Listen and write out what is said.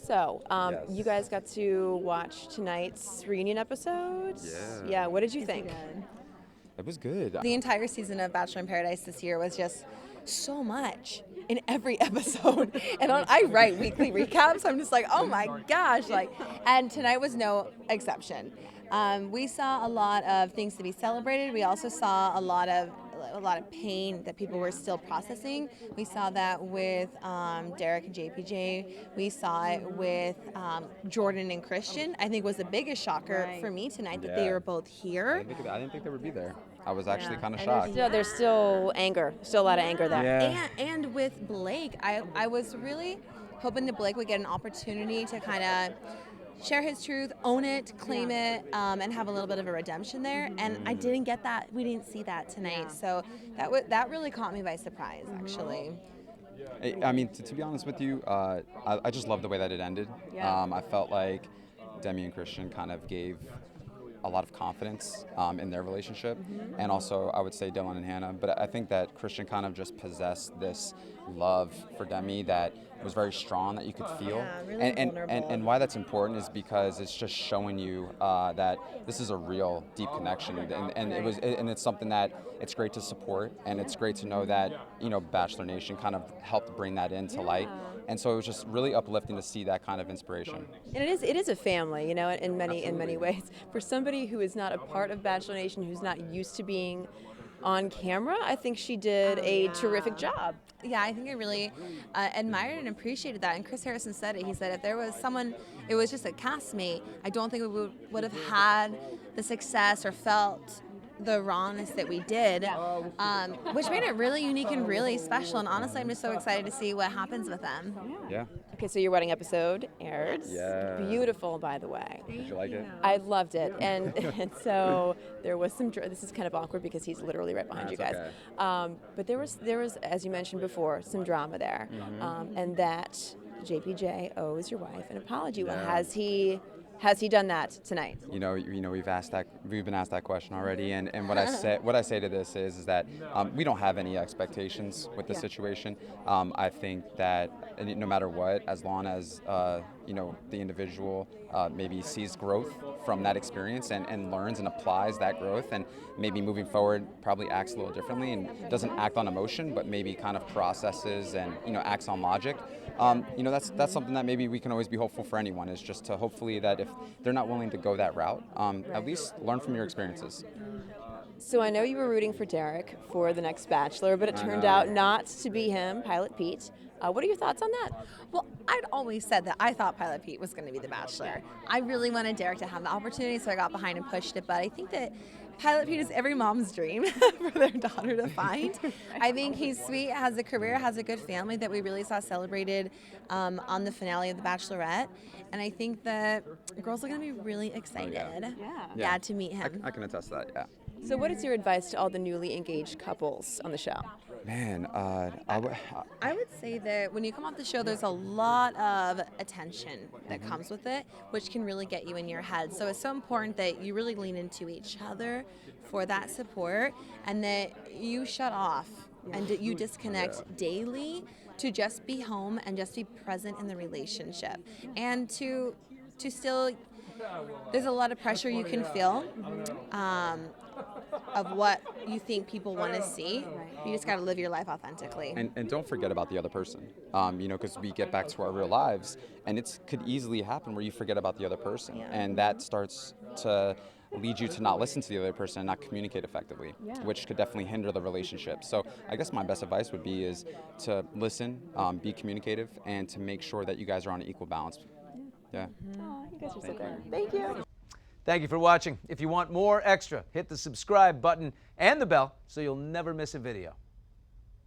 So, Yes. you guys got to watch tonight's reunion episode. Yeah. What did you think? It was good. The entire season of Bachelor in Paradise this year was just so much in every episode. And I write weekly recaps. I'm just like, oh my gosh. And tonight was no exception. We saw a lot of things to be celebrated. We also saw a lot of pain that people were still processing. We saw that with Derek and JPJ. We saw it with Jordan and Christian. I think was the biggest shocker for me tonight that they were both here. I didn't think they would be there. I was actually kind of And shocked. there's still anger, still a lot of anger there. Yeah. And with Blake, I was really hoping that Blake would get an opportunity to kind of share his truth, own it, claim it, and have a little bit of a redemption there. And I didn't get that. We didn't see that tonight. So that really caught me by surprise, actually. I mean, to be honest with you, I just love the way that it ended. I felt like Demi and Christian kind of gave a lot of confidence in their relationship, and also I would say Dylan and Hannah. But I think that Christian kind of just possessed this love for Demi that was very strong, that you could feel. Really and why that's important is because it's just showing you that this is a real deep connection, and it's something that it's great to support, and it's great to know that Bachelor Nation kind of helped bring that into light. And so it was just really uplifting to see that kind of inspiration. And it is a family, in many ways. For somebody who is not a part of Bachelor Nation, who's not used to being on camera, I think she did a terrific job. Yeah, I think I really admired and appreciated that. And Chris Harrison said it. He said if there was someone, it was just a castmate, I don't think we would have had the success or felt the rawness that we did, which made it really unique and really special. And honestly, I'm just so excited to see what happens with them. Yeah. Okay, so your wedding episode aired. Yeah. Beautiful, by the way. Did you like it? I loved it, and so there was some. This is kind of awkward because he's literally right behind you guys. Okay. But there was, as you mentioned before, some drama there, and that JPJ owes your wife an apology. Well, has he done that tonight? We've been asked that question already, and what I say to this is that we don't have any expectations with the situation. I think that no matter what, as long as the individual maybe sees growth from that experience and learns and applies that growth, and maybe moving forward probably acts a little differently and doesn't act on emotion, but maybe kind of processes and acts on logic. That's something that maybe we can always be hopeful for anyone, is just to hopefully that if they're not willing to go that route, at least learn from your experiences. So I know you were rooting for Derek for the next Bachelor, but it turned out not to be him, Pilot Pete. What are your thoughts on that? Well, I'd always said that I thought Pilot Pete was going to be the Bachelor. I really wanted Derek to have the opportunity, so I got behind and pushed it. But I think that Pilot Pete is every mom's dream for their daughter to find. I think he's sweet, has a career, has a good family that we really saw celebrated on the finale of The Bachelorette. And I think that girls are going to be really excited to meet him. I can attest to that, yeah. So what is your advice to all the newly engaged couples on the show? Man, I would say that when you come off the show, there's a lot of attention that comes with it, which can really get you in your head. So it's so important that you really lean into each other for that support, and that you shut off and you disconnect daily to just be home and just be present in the relationship, and to still, there's a lot of pressure you can feel of what you think people want to see. You just got to live your life authentically. And don't forget about the other person, because we get back to our real lives, and it could easily happen where you forget about the other person, and that starts to lead you to not listen to the other person and not communicate effectively, which could definitely hinder the relationship. So I guess my best advice would be is to listen, be communicative, and to make sure that you guys are on an equal balance. Yeah. Oh, you guys are so good. Thank you. Thank you for watching. If you want more extra, hit the subscribe button and the bell so you'll never miss a video.